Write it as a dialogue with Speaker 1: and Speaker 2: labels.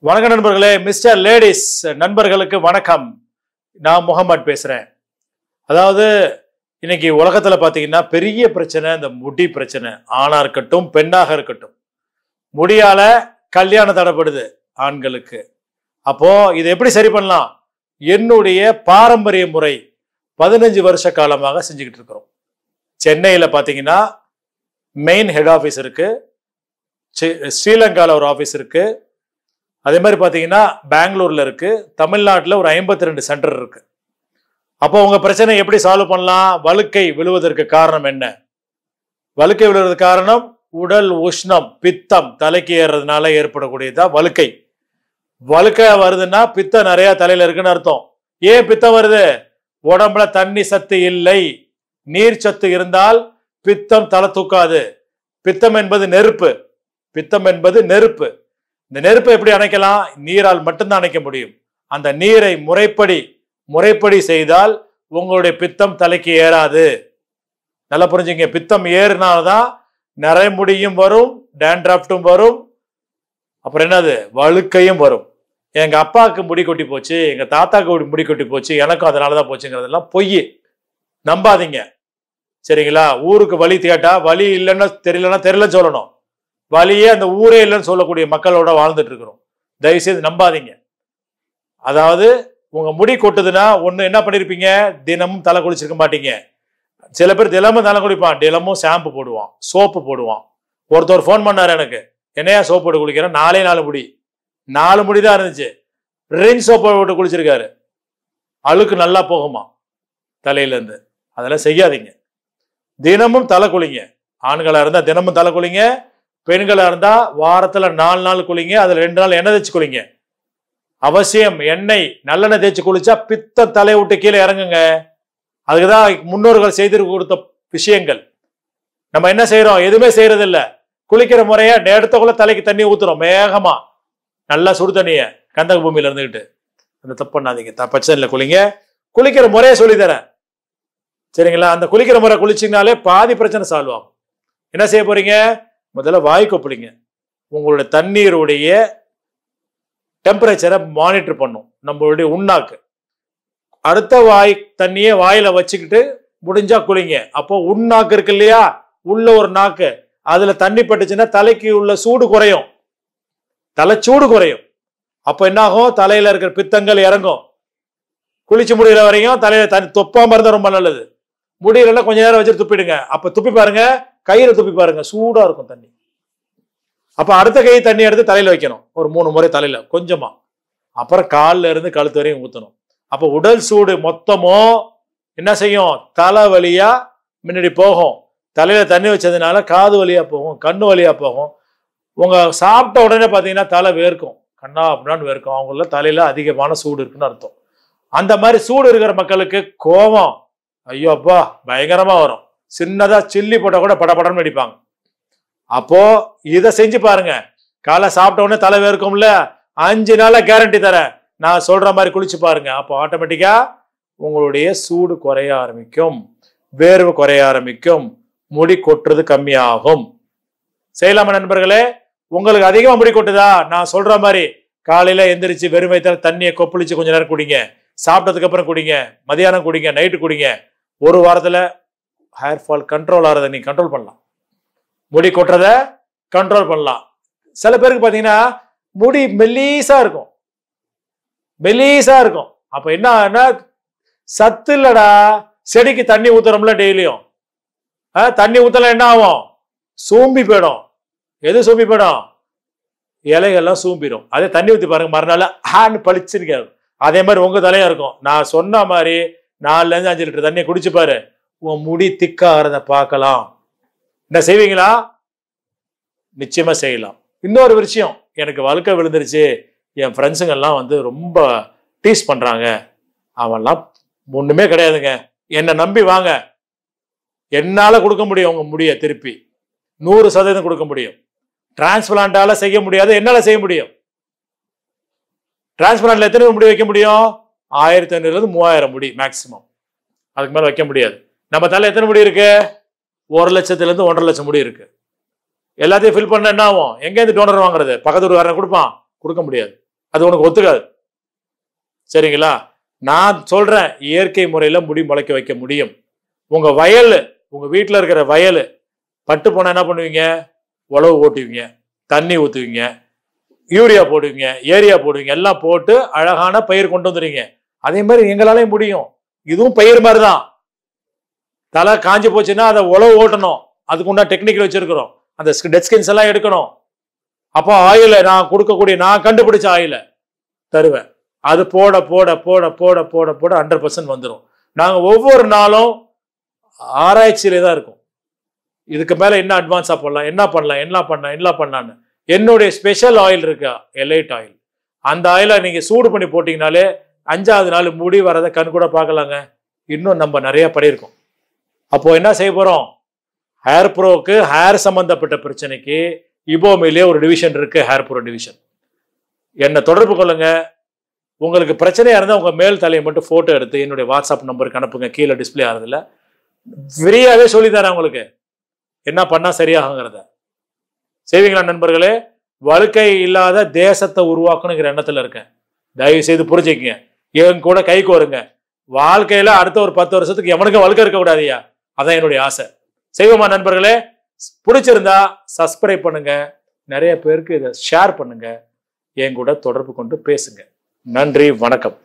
Speaker 1: வணக்கம் நண்பர்களே, mister ladies நண்பர்களுக்கு வணக்கம். நான் முகமது பேசுறேன். அதாவது இன்னைக்கு உலகத்துல பாத்தீங்கன்னா பெரிய பிரச்சனை இந்த முடி பிரச்சனை. ஆணா இருக்கட்டும் பெண்ணாக இருக்கட்டும், முடியால கல்யாணம் தடைப்படுது ஆண்களுக்கு. அப்போ இதை எப்படி சரி பண்ணலாம்? என்னுடைய பாரம்பரிய முறை 15 வருஷ காலமாக செஞ்சுக்கிட்டு இருக்கிறோம். சென்னையில பாத்தீங்கன்னா மெயின் ஹெட் ஆஃபீஸ் இருக்கு, ஸ்ரீலங்காவில் ஒரு ஆஃபீஸ் இருக்கு, அதே மாதிரி பார்த்தீங்கன்னா பெங்களூர்ல இருக்கு, தமிழ்நாட்டில் ஒரு 52 சென்டர் இருக்கு. அப்போ உங்க பிரச்சனை எப்படி சால்வ் பண்ணலாம்? வழுக்கை விழுவதற்கு காரணம் என்ன? வழுக்கை விழுவதற்கு காரணம் உடல் உஷ்ணம், பித்தம் தலைக்கு ஏறுறதுனால ஏற்படக்கூடியதா வழுக்கை. வழுக்கை வருதுன்னா பித்தம் நிறைய தலையில இருக்குன்னு அர்த்தம். ஏன் பித்தம் வருது? உடம்புல தண்ணி சத்து இல்லை. நீர் சத்து இருந்தால் பித்தம் தலை தூக்காது. பித்தம் என்பது நெருப்பு. பித்தம் என்பது நெருப்பு. இந்த நெருப்பை எப்படி அணைக்கலாம்? நீரால் மட்டும்தான் அணைக்க முடியும். அந்த நீரை முறைப்படி செய்தால் உங்களுடைய பித்தம் தலைக்கு ஏறாது. நல்லா புரிஞ்சுங்க. பித்தம் ஏறினால்தான் நரைமுடியும் வரும், டேண்ட்ராஃப்டும் வரும், அப்புறம் என்னது வழுக்கையும் வரும். எங்க அப்பாவுக்கு முடி கொட்டி போச்சு, எங்க தாத்தாக்கு முடி கொட்டி போச்சு, எனக்கும் அதனாலதான் போச்சுங்கிறதெல்லாம் பொய். நம்பாதீங்க, சரிங்களா? ஊருக்கு வழி கேட்டா வழி இல்லைன்னா தெரியலன்னு சொல்லணும். வழியே அந்த ஊரே இல்லைன்னு சொல்லக்கூடிய மக்களோட வாழ்ந்துட்டு இருக்கிறோம். தயவுசெய்து நம்பாதீங்க. அதாவது உங்க முடி கொட்டுதுன்னா ஒண்ணு என்ன பண்ணிருப்பீங்க? தினமும் தலை குளிச்சிருக்க மாட்டீங்க. சில பேர் தினமும் தலை குளிப்பான், தினமும் ஷாம்பு போடுவான், சோப்பு போடுவான். ஒருத்தர் ஃபோன் பண்ணாரு எனக்கு, என்னையா சோப்பு போட்டு குளிக்கிறேன்? 4 முடி 4 முடி தான் இருந்துச்சு. ரின் சோப்பை போட்டு குளிச்சிருக்காரு. அழுக்கு நல்லா போகுமா தலையில இருந்து. அதெல்லாம் செய்யாதீங்க. தினமும் தலை குளிங்க. ஆண்களா இருந்தா தினமும் தலை குளிங்க, பெண்களா இருந்தா வாரத்துல 4 நாள் குளிங்க. அதுல 2 நாள் எண்ணெய் தேய்ச்சி குளிங்க. அவசியம் எண்ணெய் நல்லெண்ணெய் தேய்ச்சி குளிச்சா பித்தம் தலையை விட்டு கீழே இறங்குங்க. அதுக்குதான் முன்னோர்கள் செய்து கொடுத்த விஷயங்கள். நம்ம என்ன செய்யறோம்? எதுவுமே செய்யறது இல்ல. குளிக்கிற முறைய நேரத்துக்குள்ள தலைக்கு தண்ணி ஊத்துறோம் வேகமா, நல்லா சுடு தண்ணிய கந்தக பூமியில இருந்துகிட்டு. அந்த தப்பு பண்ணாதீங்க. பிரச்சனை இல்லை, குளிங்க. குளிக்கிற முறைய சொல்லித்தரேன், சரிங்களா? அந்த குளிக்கிற முறை குளிச்சிங்கனாலே பாதி பிரச்சனை சால்வ் ஆகும். என்ன செய்ய போறீங்க? முதல்ல வாய் கொப்பளிங்க. உங்களுடைய தண்ணீருடைய டெம்பரேச்சரை மானிட்டர் பண்ணும் நம்மளுடைய உண்ணாக்கு. அடுத்த வாய் தண்ணியை வாயில வச்சுக்கிட்டு முடிஞ்சா குளிங்க. அப்போ உண்ணாக்கு இருக்கு இல்லையா, உள்ள ஒரு நாக்கு, அதுல தண்ணி பட்டுச்சுன்னா தலைக்கு உள்ள சூடு குறையும், தலை சூடு குறையும். அப்போ என்ன ஆகும்? தலையில இருக்கிற பித்தங்கள் இறங்கும். குளிச்சு முடிகிற வரையும் தலையில தண்ணி தொப்பாம இருந்தா ரொம்ப நல்லது. முடியல கொஞ்ச நேரம் வச்சுட்டு துப்பிடுங்க. அப்ப துப்பி பாருங்க, கையில துப்பி பாருங்க, சூடா இருக்கும் தண்ணி. அப்ப அடுத்த கை தண்ணி எடுத்து தலையில வைக்கணும், ஒரு 3 முறை தலையில கொஞ்சமா. அப்புறம் காலில் இருந்து கழுத்து வரையும் ஊத்தணும். அப்ப உடல் சூடு மொத்தமும் என்ன செய்யும்? தலை வழியா முன்னாடி போகும். தலையில தண்ணி வச்சதுனால காது வழியா போகும், கண்ணு வழியா போகும். உங்க சாப்பிட்ட உடனே பாத்தீங்கன்னா தலை வேர்க்கும், கண்ணா அப்படின்னு வேர்க்கும். அவங்கள தலையில அதிகமான சூடு இருக்குன்னு அர்த்தம். அந்த மாதிரி சூடு இருக்கிற மக்களுக்கு கோபம் ஐயோ அப்பா பயங்கரமா வரும். சின்னதா சில்லி போட்டா கூட படபடன்னு அடிப்பாங்க. அப்போ இதை செஞ்சு பாருங்க. காலை சாப்பிட்ட உடனே தலை வேர்க்கும்ல, 5 நாளா கேரண்டி தரேன். நான் சொல்ற மாதிரி குளிச்சு பாருங்க. அப்போ ஆட்டோமேட்டிக்கா உங்களுடைய சூடு குறைய ஆரம்பிக்கும், வேர்வை குறைய ஆரம்பிக்கும், முடி கொட்டுறது கம்மியாகும். செய்யலாமா நண்பர்களே? உங்களுக்கு அதிகமா முடி கொட்டுதா? நான் சொல்ற மாதிரி காலையில எந்திரிச்சு வெறும் வயித்துல தண்ணியை கொப்பளிச்சு கொஞ்ச நேரம் குடிங்க. சாப்பிட்டதுக்கு அப்புறம் குடிங்க, மதியானம் குடிங்க, நைட்டு குடிங்க. ஒரு வாரத்துல ஹேர் ஃபால் கண்ட்ரோல் ஆகிறத நீங்க கண்ட்ரோல் பண்ணலாம், முடி கொட்டுறத கண்ட்ரோல் பண்ணலாம். சில பேருக்கு பாத்தீங்கன்னா முடி மெல்லீசா இருக்கும். அப்ப என்ன சத்து இல்லடா. செடிக்கு தண்ணி ஊத்துறோம்ல டெய்லியும், தண்ணி ஊத்தல என்ன ஆகும்? சூம்பி போயிடும். எது சூம்பி போயிடும்? இலைகள்லாம் சூம்பிடும். அதே தண்ணி ஊத்தி பாருங்க, மறுநாள் ஹான்னு பளிச்சிருக்காது. அதே மாதிரி உங்க தலையா இருக்கும். நான் சொன்ன மாதிரி 4 லிருந்து 5 லிட்டர் தண்ணியை குடிச்சு பாரு, உன் முடி திக்காகிறத பார்க்கலாம். என்ன செய்வீங்களா? நிச்சயமா செய்யலாம். இன்னொரு விஷயம், எனக்கு வழுக்கை விழுந்துருச்சு, என் ஃப்ரெண்ட்ஸுங்கெல்லாம் ரொம்ப டீஸ் பண்றாங்க. அவன்லாம் ஒண்ணுமே கிடையாதுங்க. என்னை நம்பி வாங்க, என்னால கொடுக்க முடியும் உங்க முடிய திருப்பி 100% கொடுக்க முடியும். டிரான்ஸ்பிளான்டால செய்ய முடியாது, என்னால செய்ய முடியும். டிரான்ஸ்பிளான்ட்ல எத்தனை முடி வைக்க முடியும்? 1500 to 3000 முடி மேக்சிமம். அதுக்கு மேல வைக்க முடியாது. நம்ம தலை எத்தனை முடி இருக்கு? 1 லட்சத்திலிருந்து 1.5 லட்சம் முடி இருக்கு. எல்லாத்தையும் ஃபில் பண்ண என்ன ஆகும்? எங்க இருந்து டோனர் வாங்குறது? பக்கத்து ஊர்காரன் கொடுப்பான்? கொடுக்க முடியாது. அது உனக்கு ஒத்துக்காது. சரிங்களா? நான் சொல்றேன், இயற்கை முறையில முடி முளைக்க வைக்க முடியும். உங்க வயல், உங்க வீட்டுல இருக்கிற வயல் பட்டு போனா என்ன பண்ணுவீங்க? உழவு ஓட்டுவீங்க, தண்ணி ஊத்துவீங்க, யூரியா போடுவீங்க, ஏரியா போடுவீங்க, எல்லாம் போட்டு அழகான பயிர் கொண்டு வந்துடுவீங்க. அதே மாதிரி எங்களாலையும் முடியும். இதுவும் பயிர் மாதிரி தான். தலை காஞ்சி போச்சுன்னா அதை உழவு ஓட்டணும். அதுக்கு உண்டா டெக்னிக்கல் வச்சிருக்கிறோம். அந்த டெட் ஸ்கின்ஸ் எல்லாம் எடுக்கணும். அப்போ ஆயில நான் கொடுக்கக்கூடிய, நான் கண்டுபிடிச்ச ஆயில தருவேன். அது போட போட போட போட போட போட 100% வந்துடும். நாங்கள் ஒவ்வொரு நாளும் ஆராய்ச்சியிலே தான் இருக்கும். இதுக்கு மேல என்ன அட்வான்ஸா போடலாம், என்ன பண்ணலாம், என்ன பண்ணலான்னு. என்னுடைய ஸ்பெஷல் ஆயில் இருக்கு, எலைட் ஆயில். அந்த ஆயிலை நீங்க சூடு பண்ணி போட்டீங்கனாலே 5வது நாள் முடி வரதை கண் கூட பார்க்கலாங்க. இன்னும் நம்ம நிறைய பண்ணியிருக்கோம். அப்போ என்ன செய்ய போறோம்? ஹேர் ப்ரோக்கு, ஹேர் சம்பந்தப்பட்ட பிரச்சனைக்கு இபோமிலே ஒரு டிவிஷன் இருக்கு, ஹேர் ப்ரோ டிவிஷன். என்னை தொடர்பு கொள்ளுங்க. உங்களுக்கு பிரச்சனையா இருந்தால் உங்க மேல் தலையை மட்டும் போட்டோ எடுத்து என்னுடைய வாட்ஸ்அப் நம்பருக்கு அனுப்புங்க. கீழே டிஸ்பிளே ஆகுதுல, ஃப்ரீயாவே சொல்லி தரேன் உங்களுக்கு என்ன பண்ணா சரியாகுங்கிறத. செய்வீங்களா நண்பர்களே? வழுக்கை இல்லாத தேசத்தை உருவாக்கணுங்கிற எண்ணத்துல இருக்கேன். தயவு செய்து புரிஞ்சுக்கங்க. என் கூட கைக்கு வருங்க. வாழ்க்கையில அடுத்த ஒரு 10 வருஷத்துக்கு எவனுக்கும் வழுக்க இருக்கக்கூடாதியா. அதான் என்னுடைய ஆசை. செய்வோமா நண்பர்களே? பிடிச்சிருந்தா சப்ஸ்கிரைப் பண்ணுங்க. நிறைய பேருக்கு இதை ஷேர் பண்ணுங்க. என் கூட தொடர்பு கொண்டு பேசுங்க. நன்றி, வணக்கம்.